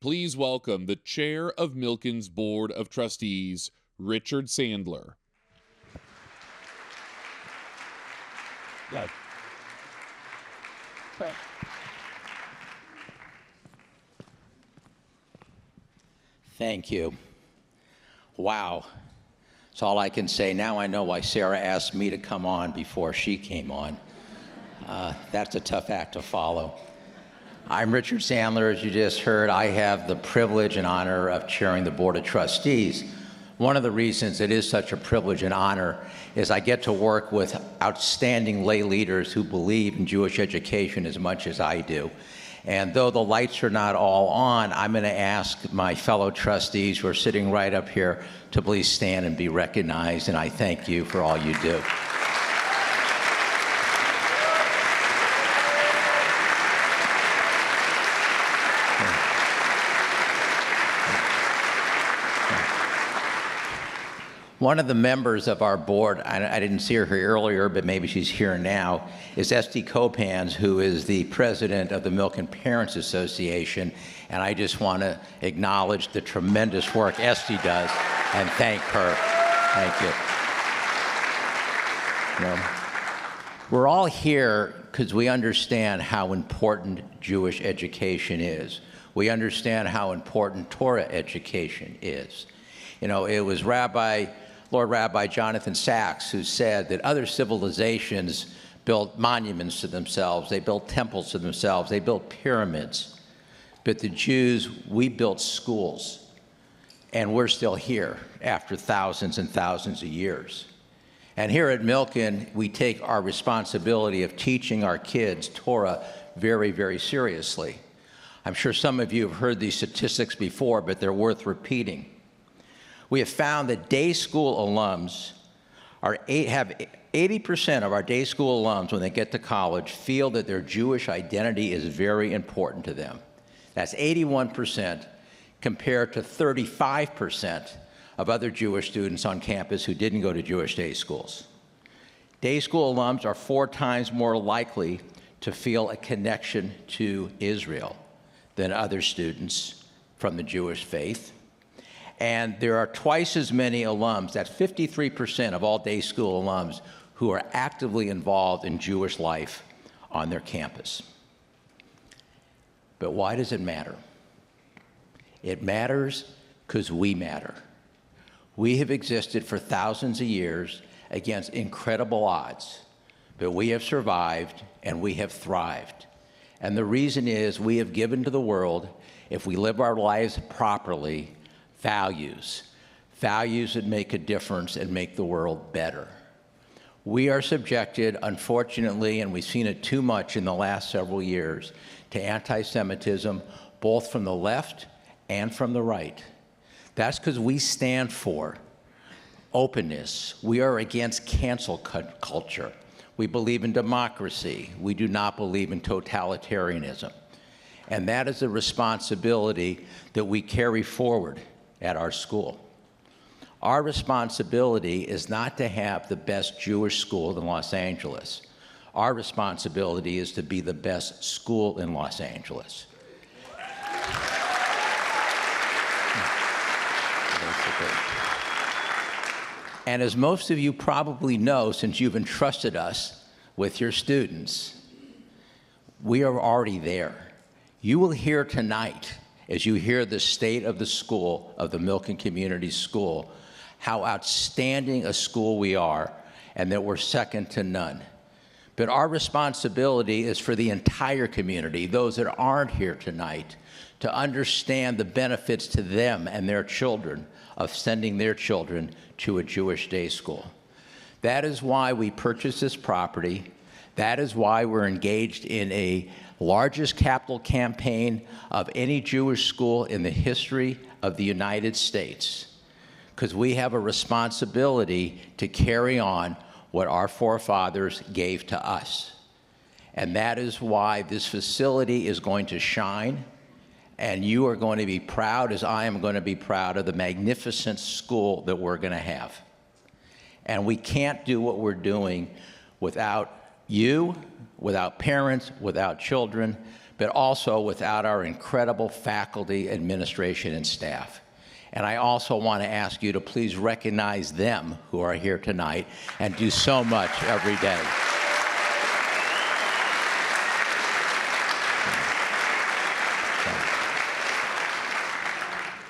Please welcome the Chair of Milken's Board of Trustees, Richard Sandler. Good. Thank you. Wow. That's all I can say. Now I know why Sarah asked me to come on before she came on. That's a tough act to follow. I'm Richard Sandler. As you just heard, I have the privilege and honor of chairing the Board of Trustees. One of the reasons it is such a privilege and honor is I get to work with outstanding lay leaders who believe in Jewish education as much as I do. And though the lights are not all on, I'm going to ask my fellow trustees who are sitting right up here to please stand and be recognized, and I thank you for all you do. One of the members of our board, I didn't see her here earlier, but maybe she's here now, is Esty Copans, who is the president of the Milken Parents Association. And I just want to acknowledge the tremendous work Esty does and thank her. Thank you. We're all here because we understand how important Jewish education is. We understand how important Torah education is. You know, it was Lord Rabbi Jonathan Sacks who said that other civilizations built monuments to themselves, they built temples to themselves, they built pyramids. But the Jews, we built schools, and we're still here after thousands and thousands of years. And here at Milken, we take our responsibility of teaching our kids Torah very, very seriously. I'm sure some of you have heard these statistics before, but they're worth repeating. We have found that day school alums have 80% of our day school alums, when they get to college, feel that their Jewish identity is very important to them. That's 81% compared to 35% of other Jewish students on campus who didn't go to Jewish day schools. Day school alums are 4 times more likely to feel a connection to Israel than other students from the Jewish faith. And there are twice as many alums, that's 53% of all day school alums, who are actively involved in Jewish life on their campus. But why does it matter? It matters because we matter. We have existed for thousands of years against incredible odds, but we have survived and we have thrived. And the reason is we have given to the world, if we live our lives properly, values that make a difference and make the world better. We are subjected, unfortunately, and we've seen it too much in the last several years, to anti-Semitism, both from the left and from the right. That's because we stand for openness. We are against cancel culture. We believe in democracy. We do not believe in totalitarianism. And that is a responsibility that we carry forward at our school. Our responsibility is not to have the best Jewish school in Los Angeles. Our responsibility is to be the best school in Los Angeles. And as most of you probably know, since you've entrusted us with your students, we are already there. You will hear tonight, as you hear the state of the school, of the Milken Community School, how outstanding a school we are and that we're second to none. But our responsibility is for the entire community, those that aren't here tonight, to understand the benefits to them and their children of sending their children to a Jewish day school. That is why we purchased this property. That is why we're engaged in a largest capital campaign of any Jewish school in the history of the United States, because we have a responsibility to carry on what our forefathers gave to us. And that is why this facility is going to shine, and you are going to be proud, as I am going to be proud, of the magnificent school that we're going to have. And we can't do what we're doing without you, without parents, without children. but also without our incredible faculty, administration, and staff. And I also want to ask you to please recognize them who are here tonight and do so much every day.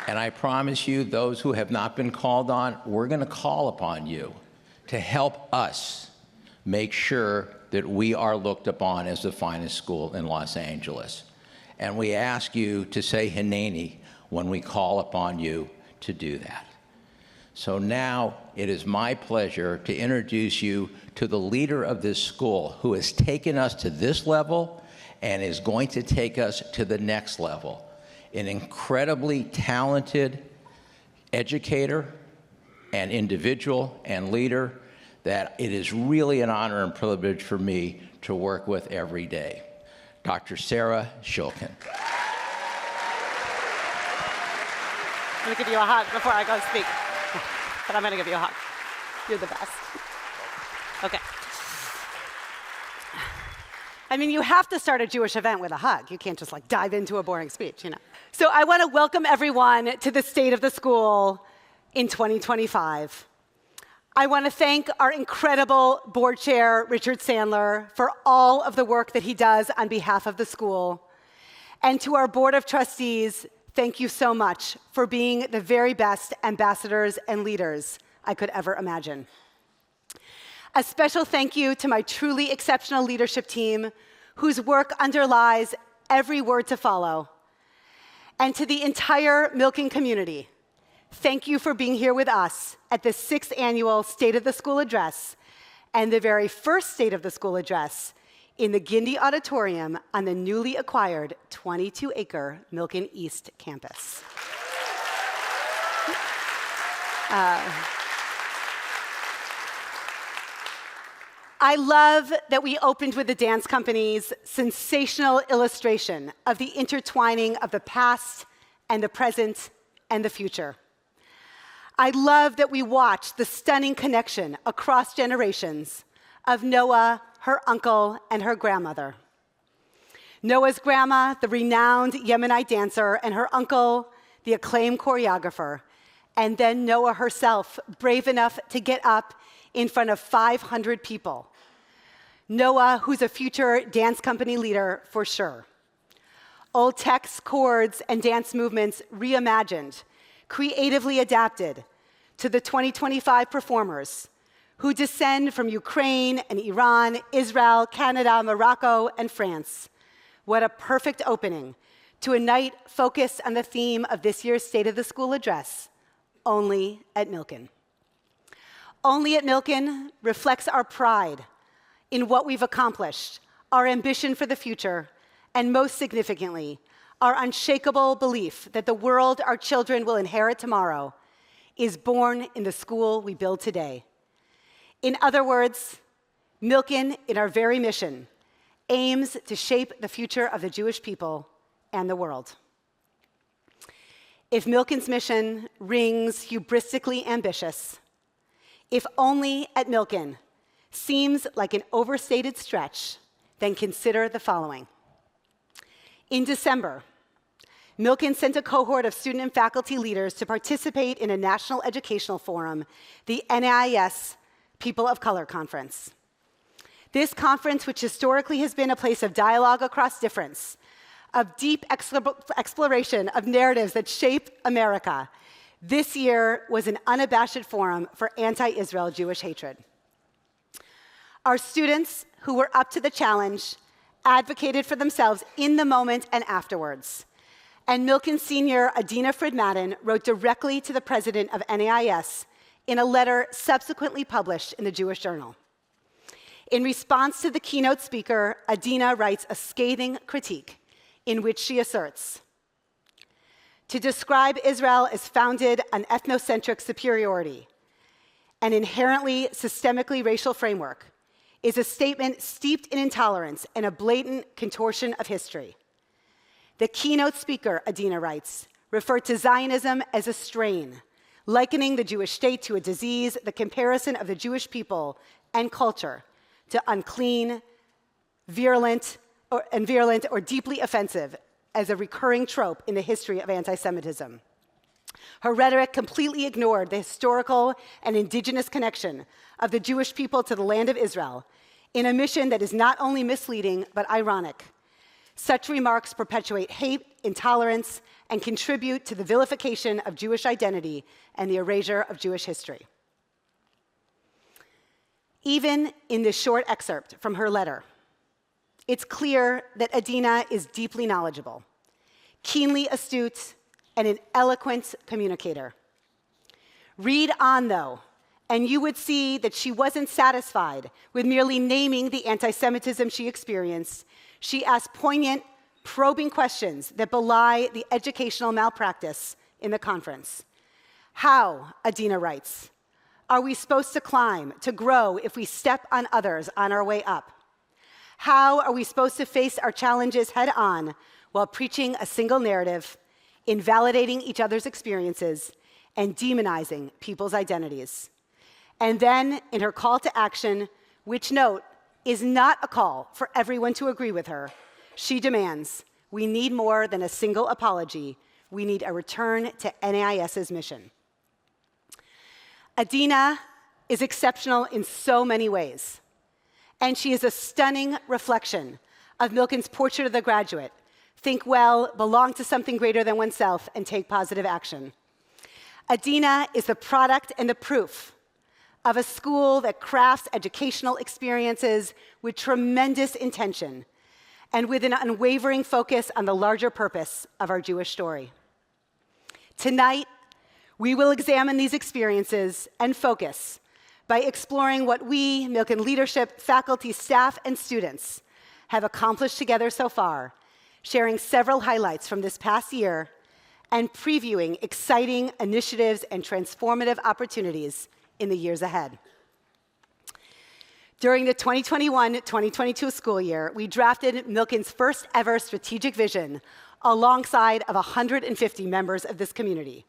And I promise you, those who have not been called on, we're going to call upon you to help us make sure that we are looked upon as the finest school in Los Angeles. And we ask you to say Hineni when we call upon you to do that. So now it is my pleasure to introduce you to the leader of this school who has taken us to this level and is going to take us to the next level. An incredibly talented educator and individual and leader that it is really an honor and privilege for me to work with every day. Dr. Sarah Schulkin. I'm going to give you a hug before I go speak. But I'm going to give you a hug. You're the best. Okay. I mean, you have to start a Jewish event with a hug. You can't just like dive into a boring speech, you know. So I want to welcome everyone to the State of the School in 2025. I want to thank our incredible board chair, Richard Sandler, for all of the work that he does on behalf of the school. And to our board of trustees, thank you so much for being the very best ambassadors and leaders I could ever imagine. A special thank you to my truly exceptional leadership team, whose work underlies every word to follow. And to the entire Milken community, thank you for being here with us at the 6th Annual State of the School Address and the very first State of the School Address in the Gindi Auditorium on the newly acquired 22-acre Milken East campus. I love that we opened with the dance company's sensational illustration of the intertwining of the past and the present and the future. I love that we watched the stunning connection across generations of Noah, her uncle, and her grandmother. Noah's grandma, the renowned Yemenite dancer, and her uncle, the acclaimed choreographer, and then Noah herself, brave enough to get up in front of 500 people. Noah, who's a future dance company leader for sure. Old texts, chords, and dance movements reimagined, creatively adapted to the 2025 performers who descend from Ukraine and Iran, Israel, Canada, Morocco, and France. What a perfect opening to a night focused on the theme of this year's State of the School Address, Only at Milken. Only at Milken reflects our pride in what we've accomplished, our ambition for the future, and most significantly, our unshakable belief that the world our children will inherit tomorrow is born in the school we build today. In other words, Milken, in our very mission, aims to shape the future of the Jewish people and the world. If Milken's mission rings hubristically ambitious, if only at Milken seems like an overstated stretch, then consider the following. In December, Milken sent a cohort of student and faculty leaders to participate in a national educational forum, the NAIS People of Color Conference. This conference, which historically has been a place of dialogue across difference, of deep exploration of narratives that shape America, this year was an unabashed forum for anti-Israel Jewish hatred. Our students, who were up to the challenge, advocated for themselves in the moment and afterwards. And Milken senior Adina Frid-Madden wrote directly to the president of NAIS in a letter subsequently published in the Jewish Journal. In response to the keynote speaker, Adina writes a scathing critique in which she asserts, to describe Israel as founded on ethnocentric superiority, an inherently systemically racial framework, is a statement steeped in intolerance and a blatant contortion of history. The keynote speaker, Adina writes, referred to Zionism as a strain, likening the Jewish state to a disease, the comparison of the Jewish people and culture to unclean, virulent, and virulent or deeply offensive as a recurring trope in the history of anti-Semitism. Her rhetoric completely ignored the historical and indigenous connection of the Jewish people to the land of Israel in a mission that is not only misleading, but ironic. Such remarks perpetuate hate, intolerance, and contribute to the vilification of Jewish identity and the erasure of Jewish history. Even in this short excerpt from her letter, it's clear that Adina is deeply knowledgeable, keenly astute, and an eloquent communicator. Read on, though, and you would see that she wasn't satisfied with merely naming the anti-Semitism she experienced. She asked poignant, probing questions that belie the educational malpractice in the conference. How, Adina writes, are we supposed to climb, to grow, if we step on others on our way up? How are we supposed to face our challenges head on while preaching a single narrative, invalidating each other's experiences, and demonizing people's identities? And then, in her call to action, which, note, is not a call for everyone to agree with her, she demands, we need more than a single apology. We need a return to NAIS's mission. Adina is exceptional in so many ways, and she is a stunning reflection of Milken's portrait of the graduate. Think well, belong to something greater than oneself, and take positive action. Adina is the product and the proof of a school that crafts educational experiences with tremendous intention and with an unwavering focus on the larger purpose of our Jewish story. Tonight, we will examine these experiences and focus by exploring what we, Milken leadership, faculty, staff, and students have accomplished together so far, sharing several highlights from this past year, and previewing exciting initiatives and transformative opportunities in the years ahead. During the 2021-2022 school year, we drafted Milken's first ever strategic vision alongside of 150 members of this community.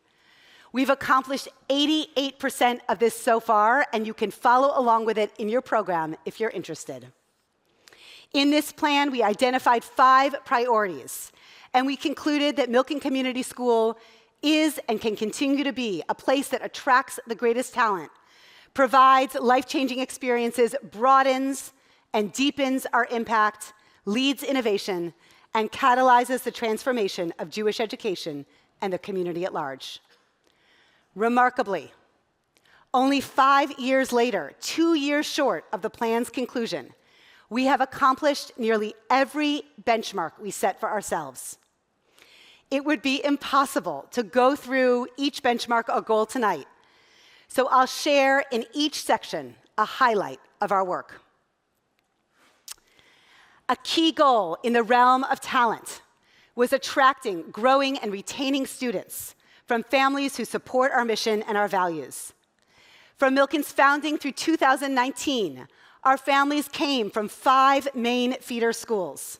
We've accomplished 88% of this so far, and you can follow along with it in your program if you're interested. In this plan, we identified 5 priorities, and we concluded that Milken Community School is and can continue to be a place that attracts the greatest talent, provides life-changing experiences, broadens and deepens our impact, leads innovation, and catalyzes the transformation of Jewish education and the community at large. Remarkably, only 5 years later, 2 years short of the plan's conclusion, we have accomplished nearly every benchmark we set for ourselves. It would be impossible to go through each benchmark or goal tonight, so I'll share in each section a highlight of our work. A key goal in the realm of talent was attracting, growing, and retaining students from families who support our mission and our values. From Milken's founding through 2019, our families came from 5 main feeder schools.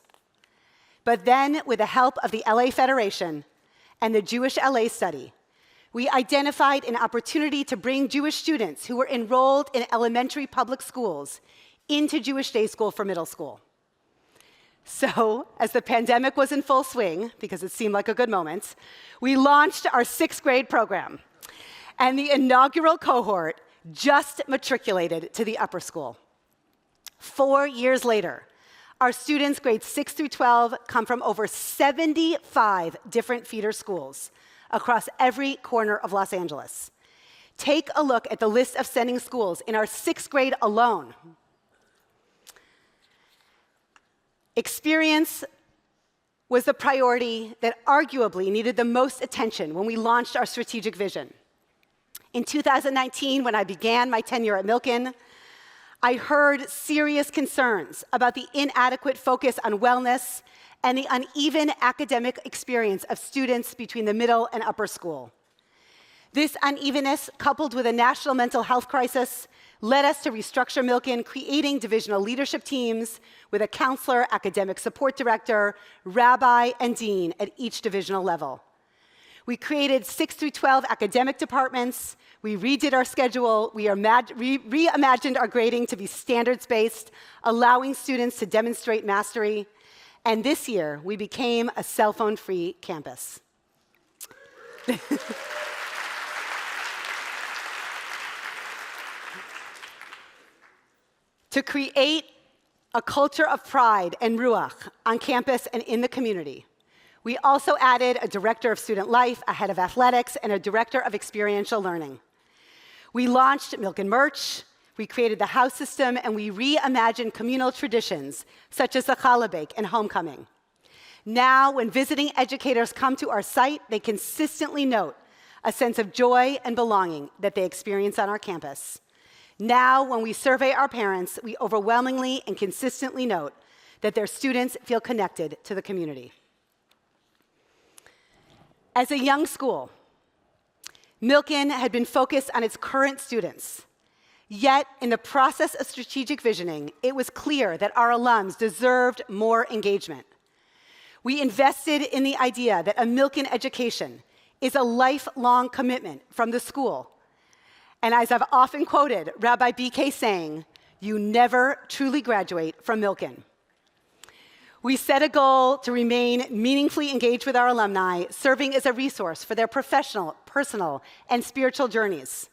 But then, with the help of the LA Federation and the Jewish LA Study, we identified an opportunity to bring Jewish students who were enrolled in elementary public schools into Jewish Day School for middle school. So, as the pandemic was in full swing, because it seemed like a good moment, we launched our 6th grade program, and the inaugural cohort just matriculated to the upper school. 4 years later, our students grades 6 through 12 come from over 75 different feeder schools across every corner of Los Angeles. Take a look at the list of sending schools in our 6th grade alone. Experience was the priority that arguably needed the most attention when we launched our strategic vision. In 2019, when I began my tenure at Milken, I heard serious concerns about the inadequate focus on wellness and the uneven academic experience of students between the middle and upper school. This unevenness, coupled with a national mental health crisis, led us to restructure Milken, creating divisional leadership teams with a counselor, academic support director, rabbi, and dean at each divisional level. We created 6 through 12 academic departments. We redid our schedule. We reimagined our grading to be standards-based, allowing students to demonstrate mastery. And this year, we became a cell phone-free campus. To create a culture of pride and ruach on campus and in the community, we also added a director of student life, a head of athletics, and a director of experiential learning. We launched Milken Merch, we created the house system, and we reimagined communal traditions such as the challah bake and homecoming. Now, when visiting educators come to our site, they consistently note a sense of joy and belonging that they experience on our campus. Now, when we survey our parents, we overwhelmingly and consistently note that their students feel connected to the community. As a young school, Milken had been focused on its current students. Yet, in the process of strategic visioning, it was clear that our alums deserved more engagement. We invested in the idea that a Milken education is a lifelong commitment from the school. And as I've often quoted Rabbi BK saying, "You never truly graduate from Milken." We set a goal to remain meaningfully engaged with our alumni, serving as a resource for their professional, personal, and spiritual journeys.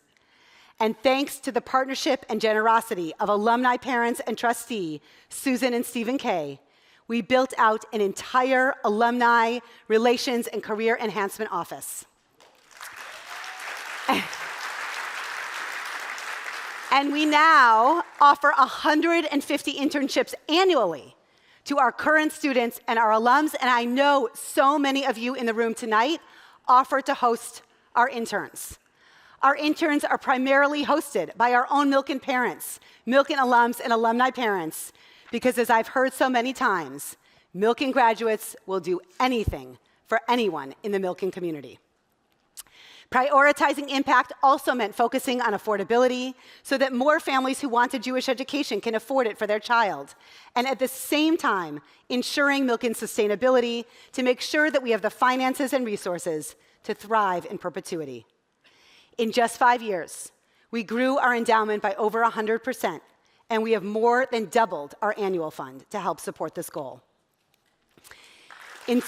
And thanks to the partnership and generosity of alumni parents and trustee Susan and Stephen Kay, we built out an entire alumni relations and career enhancement office. And we now offer 150 internships annually to our current students and our alums, and I know so many of you in the room tonight offer to host our interns. Our interns are primarily hosted by our own Milken parents, Milken alums and alumni parents, because as I've heard so many times, Milken graduates will do anything for anyone in the Milken community. Prioritizing impact also meant focusing on affordability so that more families who want a Jewish education can afford it for their child, and at the same time, ensuring Milken's sustainability to make sure that we have the finances and resources to thrive in perpetuity. In just 5 years, we grew our endowment by over 100%, and we have more than doubled our annual fund to help support this goal. In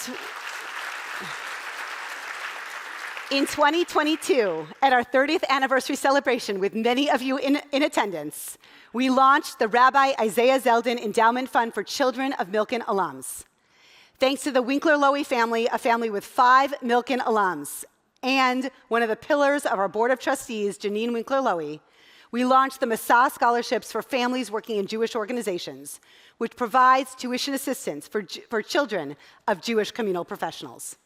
2022, at our 30th anniversary celebration with many of you in attendance, we launched the Rabbi Isaiah Zeldin Endowment Fund for Children of Milken alums. Thanks to the Winkler-Lowy family, a family with 5 Milken alums, and one of the pillars of our board of trustees, Janine Winkler-Lowy, we launched the Masa Scholarships for families working in Jewish organizations, which provides tuition assistance for children of Jewish communal professionals.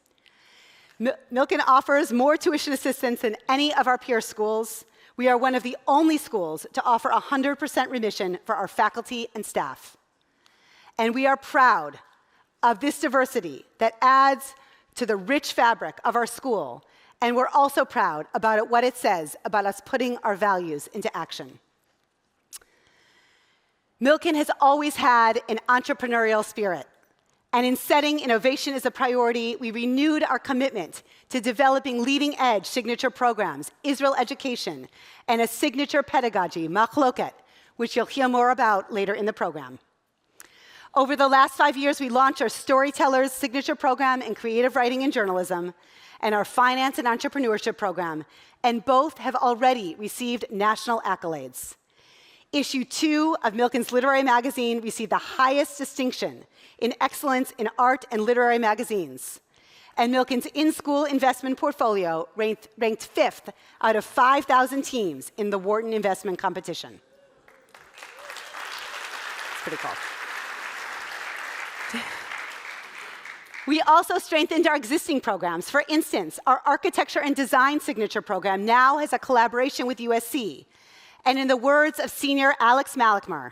Milken offers more tuition assistance than any of our peer schools. We are one of the only schools to offer 100% remission for our faculty and staff. And we are proud of this diversity that adds to the rich fabric of our school, and we're also proud about what it says about us putting our values into action. Milken has always had an entrepreneurial spirit. And in setting innovation as a priority, we renewed our commitment to developing leading-edge signature programs, Israel Education, and a signature pedagogy, Machloket, which you'll hear more about later in the program. Over the last 5 years, we launched our Storytellers signature program in creative writing and journalism, and our finance and entrepreneurship program, and both have already received national accolades. Issue 2 of Milken's Literary Magazine received the highest distinction in excellence in art and literary magazines. And Milken's in-school investment portfolio ranked 5th out of 5,000 teams in the Wharton Investment Competition. It's pretty cool. We also strengthened our existing programs. For instance, our Architecture and Design signature program now has a collaboration with USC. And in the words of senior Alex Malikmar,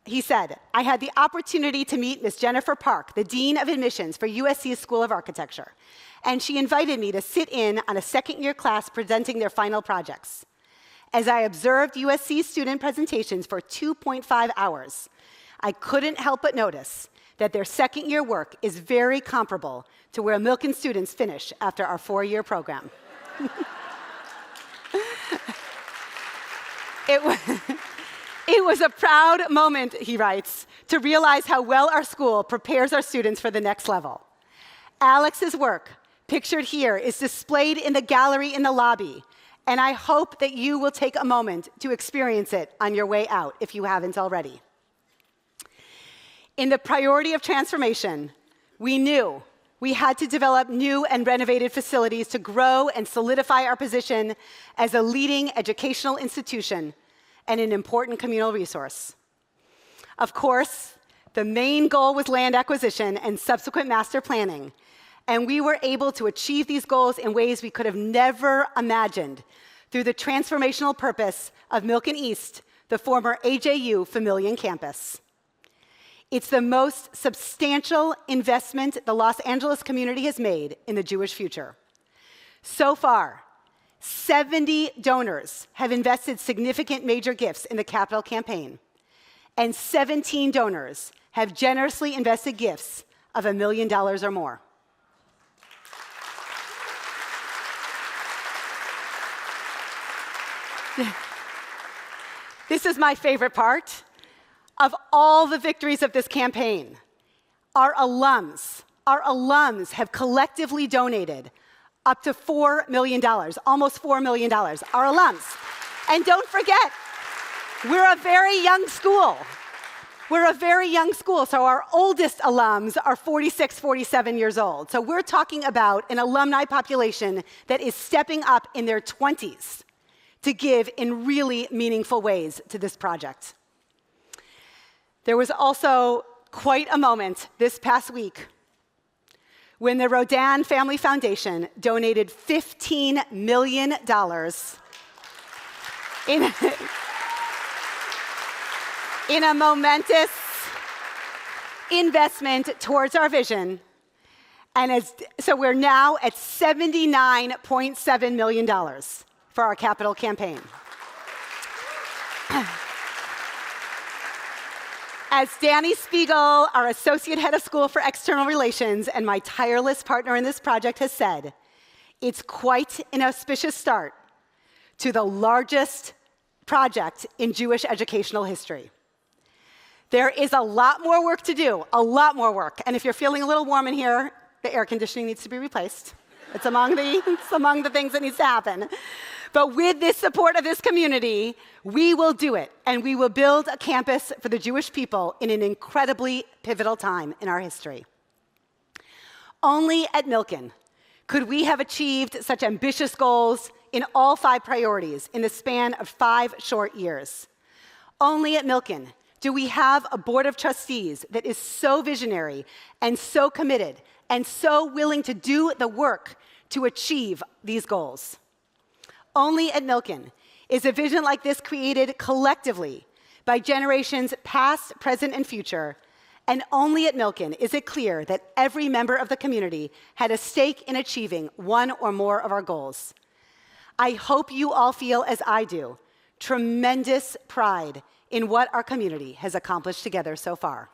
he said, "I had the opportunity to meet Ms. Jennifer Park, the Dean of Admissions for USC's School of Architecture, and she invited me to sit in on a second-year class presenting their final projects. As I observed USC student presentations for 2.5 hours, I couldn't help but notice that their second-year work is very comparable to where Milken students finish after our 4-year program." It was a proud moment, he writes, to realize how well our school prepares our students for the next level. Alex's work, pictured here, is displayed in the gallery in the lobby, and I hope that you will take a moment to experience it on your way out, if you haven't already. In the priority of transformation, we knew we had to develop new and renovated facilities to grow and solidify our position as a leading educational institution and an important communal resource. Of course, the main goal was land acquisition and subsequent master planning, and we were able to achieve these goals in ways we could have never imagined through the transformational purpose of Milken East, the former AJU Famillion campus. It's the most substantial investment the Los Angeles community has made in the Jewish future. So far, 70 donors have invested significant major gifts in the capital campaign, and 17 donors have generously invested gifts of $1 million or more. This is my favorite part. Of all the victories of this campaign, our alums have collectively donated up to $4 million, almost $4 million, our alums. And don't forget, we're a very young school. We're a very young school, so our oldest alums are 46, 47 years old. So we're talking about an alumni population that is stepping up in their 20s to give in really meaningful ways to this project. There was also quite a moment this past week when the Rodin Family Foundation donated $15 million in a momentous investment towards our vision. And so we're now at $79.7 million for our capital campaign. As Danny Spiegel, our Associate Head of School for External Relations and my tireless partner in this project, has said, it's quite an auspicious start to the largest project in Jewish educational history. There is a lot more work to do, a lot more work. And if you're feeling a little warm in here, the air conditioning needs to be replaced. It's among the things that needs to happen. But with the support of this community, we will do it, and we will build a campus for the Jewish people in an incredibly pivotal time in our history. Only at Milken could we have achieved such ambitious goals in all 5 priorities in the span of 5 short years. Only at Milken do we have a board of trustees that is so visionary and so committed and so willing to do the work to achieve these goals. Only at Milken is a vision like this created collectively by generations past, present, and future, and only at Milken is it clear that every member of the community had a stake in achieving one or more of our goals. I hope you all feel, as I do, tremendous pride in what our community has accomplished together so far.